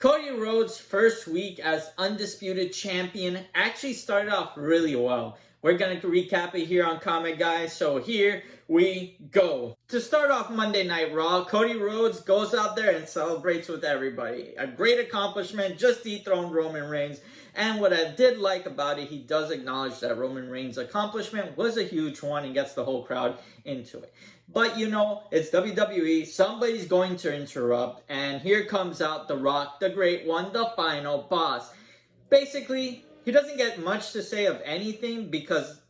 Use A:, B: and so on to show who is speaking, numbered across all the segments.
A: Cody Rhodes' first week as undisputed champion actually started off really well. We're going to recap it here on Comment Guys, so here we go. To start off Monday Night Raw, Cody Rhodes goes out there and celebrates with everybody. A great accomplishment, just dethroned Roman Reigns. And what I did like about it, he does acknowledge that Roman Reigns' accomplishment was a huge one and gets the whole crowd into it. But you know, it's WWE, somebody's going to interrupt, and here comes out The Rock, the great one, the final boss. Basically, he doesn't get much to say of anything because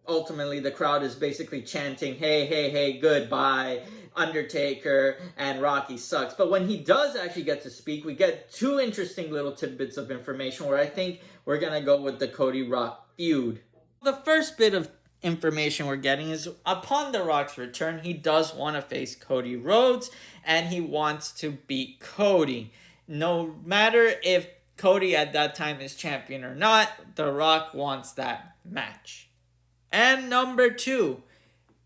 A: ultimately the crowd is basically chanting, hey, hey, hey, goodbye, Undertaker, and Rocky sucks. But when he does actually get to speak, we get two interesting little tidbits of information where I think we're going to go with the Cody Rock feud. The first bit of information we're getting is upon The Rock's return, he does want to face Cody Rhodes, and he wants to beat Cody. No matter if Cody at that time is champion or not, The Rock wants that match. And number two,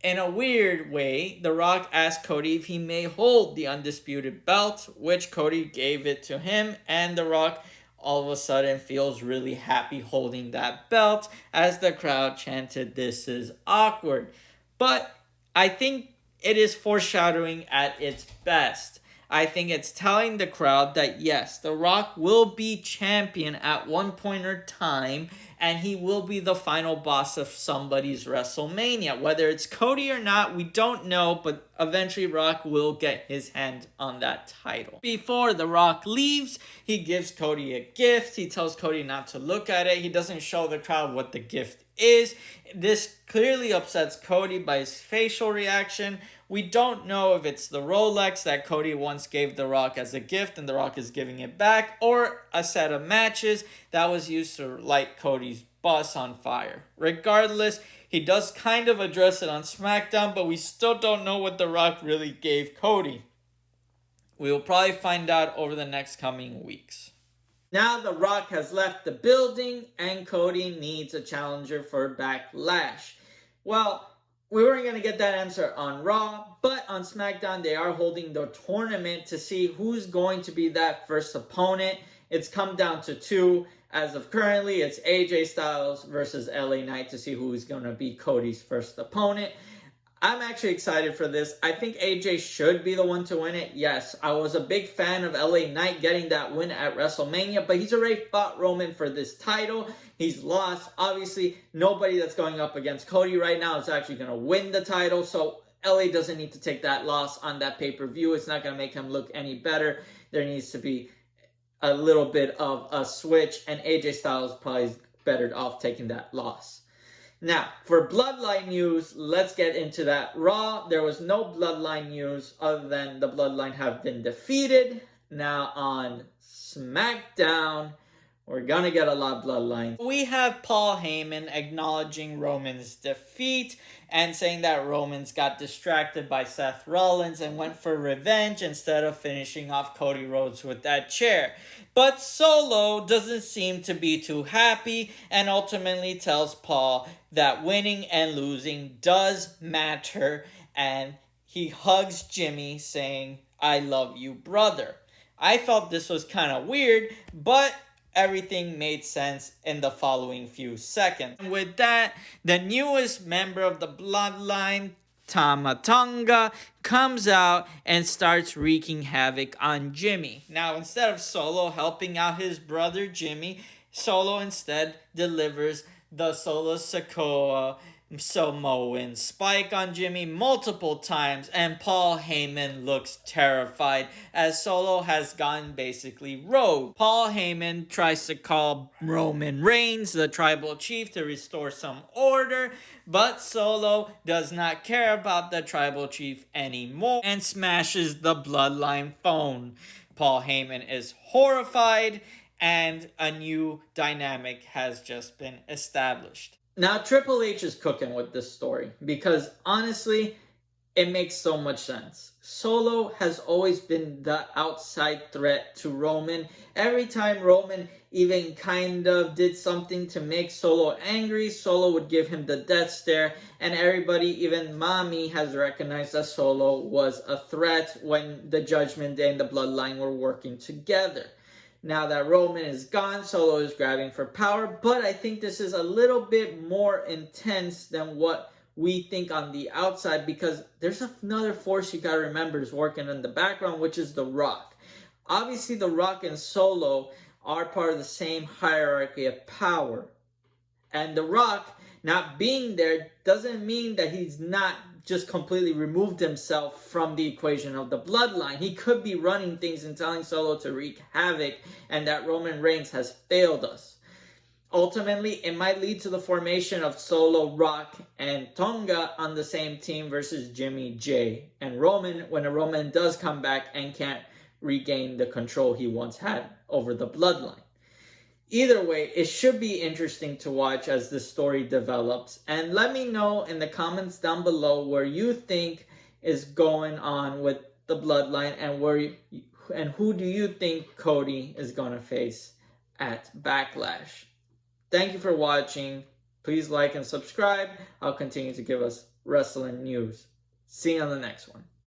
A: in a weird way, The Rock asked Cody if he may hold the undisputed belt, which Cody gave it to him, and The Rock all of a sudden feels really happy holding that belt as the crowd chanted, "This is awkward." But I think it is foreshadowing at its best. I think it's telling the crowd that yes, The Rock will be champion at one point or time, and he will be the final boss of somebody's WrestleMania. Whether it's Cody or not, we don't know, but eventually Rock will get his hand on that title. Before The Rock leaves, he gives Cody a gift. He tells Cody not to look at it. He doesn't show the crowd what the gift is. This clearly upsets Cody by his facial reaction. We don't know if it's the Rolex that Cody once gave The Rock as a gift and The Rock is giving it back, or a set of matches that was used to light Cody's bus on fire. Regardless, he does kind of address it on SmackDown, but we still don't know what The Rock really gave Cody. We will probably find out over the next coming weeks. Now The Rock has left the building and Cody needs a challenger for Backlash. Well, we weren't going to get that answer on Raw, but on SmackDown they are holding the tournament to see who's going to be that first opponent. It's come down to two. As of currently, it's AJ Styles versus LA Knight to see who is going to be Cody's first opponent. I'm actually excited for this. I think AJ should be the one to win it. Yes, I was a big fan of LA Knight getting that win at WrestleMania, but he's already fought Roman for this title. He's lost. Obviously, nobody that's going up against Cody right now is actually going to win the title, so LA doesn't need to take that loss on that pay-per-view. It's not going to make him look any better. There needs to be a little bit of a switch, and AJ Styles probably is better off taking that loss. Now, for Bloodline news, let's get into that. Raw, there was no Bloodline news other than the Bloodline have been defeated. Now on SmackDown, we're gonna get a lot of Bloodline. We have Paul Heyman acknowledging Roman's defeat and saying that Roman's got distracted by Seth Rollins and went for revenge instead of finishing off Cody Rhodes with that chair. But Solo doesn't seem to be too happy and ultimately tells Paul that winning and losing does matter, and he hugs Jimmy saying, "I love you, brother." I felt this was kind of weird, but everything made sense in the following few seconds. And with that, the newest member of the Bloodline, Tama Tonga, comes out and starts wreaking havoc on Jimmy. Now, instead of Solo helping out his brother Jimmy, Solo instead delivers the Solo Sikoa Samoan spike on Jimmy multiple times, and Paul Heyman looks terrified as Solo has gone basically rogue. Paul Heyman tries to call Roman Reigns, the tribal chief, to restore some order, but Solo does not care about the tribal chief anymore and smashes the Bloodline phone. Paul Heyman is horrified, and a new dynamic has just been established. Now, Triple H is cooking with this story because, honestly, it makes so much sense. Solo has always been the outside threat to Roman. Every time Roman even kind of did something to make Solo angry, Solo would give him the death stare, and everybody, even Mommy, has recognized that Solo was a threat when the Judgment Day and the Bloodline were working together. Now that Roman is gone, Solo is grabbing for power, but I think this is a little bit more intense than what we think on the outside, because there's another force you gotta remember is working in the background, which is The Rock. Obviously, The Rock and Solo are part of the same hierarchy of power. And The Rock not being there doesn't mean that he's not just completely removed himself from the equation of the bloodline. He could be running things and telling Solo to wreak havoc, and that Roman Reigns has failed us. Ultimately, it might lead to the formation of Solo, Rock, and Tonga on the same team versus Jimmy, Jay, and Roman when Roman does come back and can't regain the control he once had over the bloodline. Either way, it should be interesting to watch as the story develops. And let me know in the comments down below where you think is going on with the bloodline, and who do you think Cody is going to face at Backlash. Thank you for watching. Please like and subscribe. I'll continue to give us wrestling news. See you on the next one.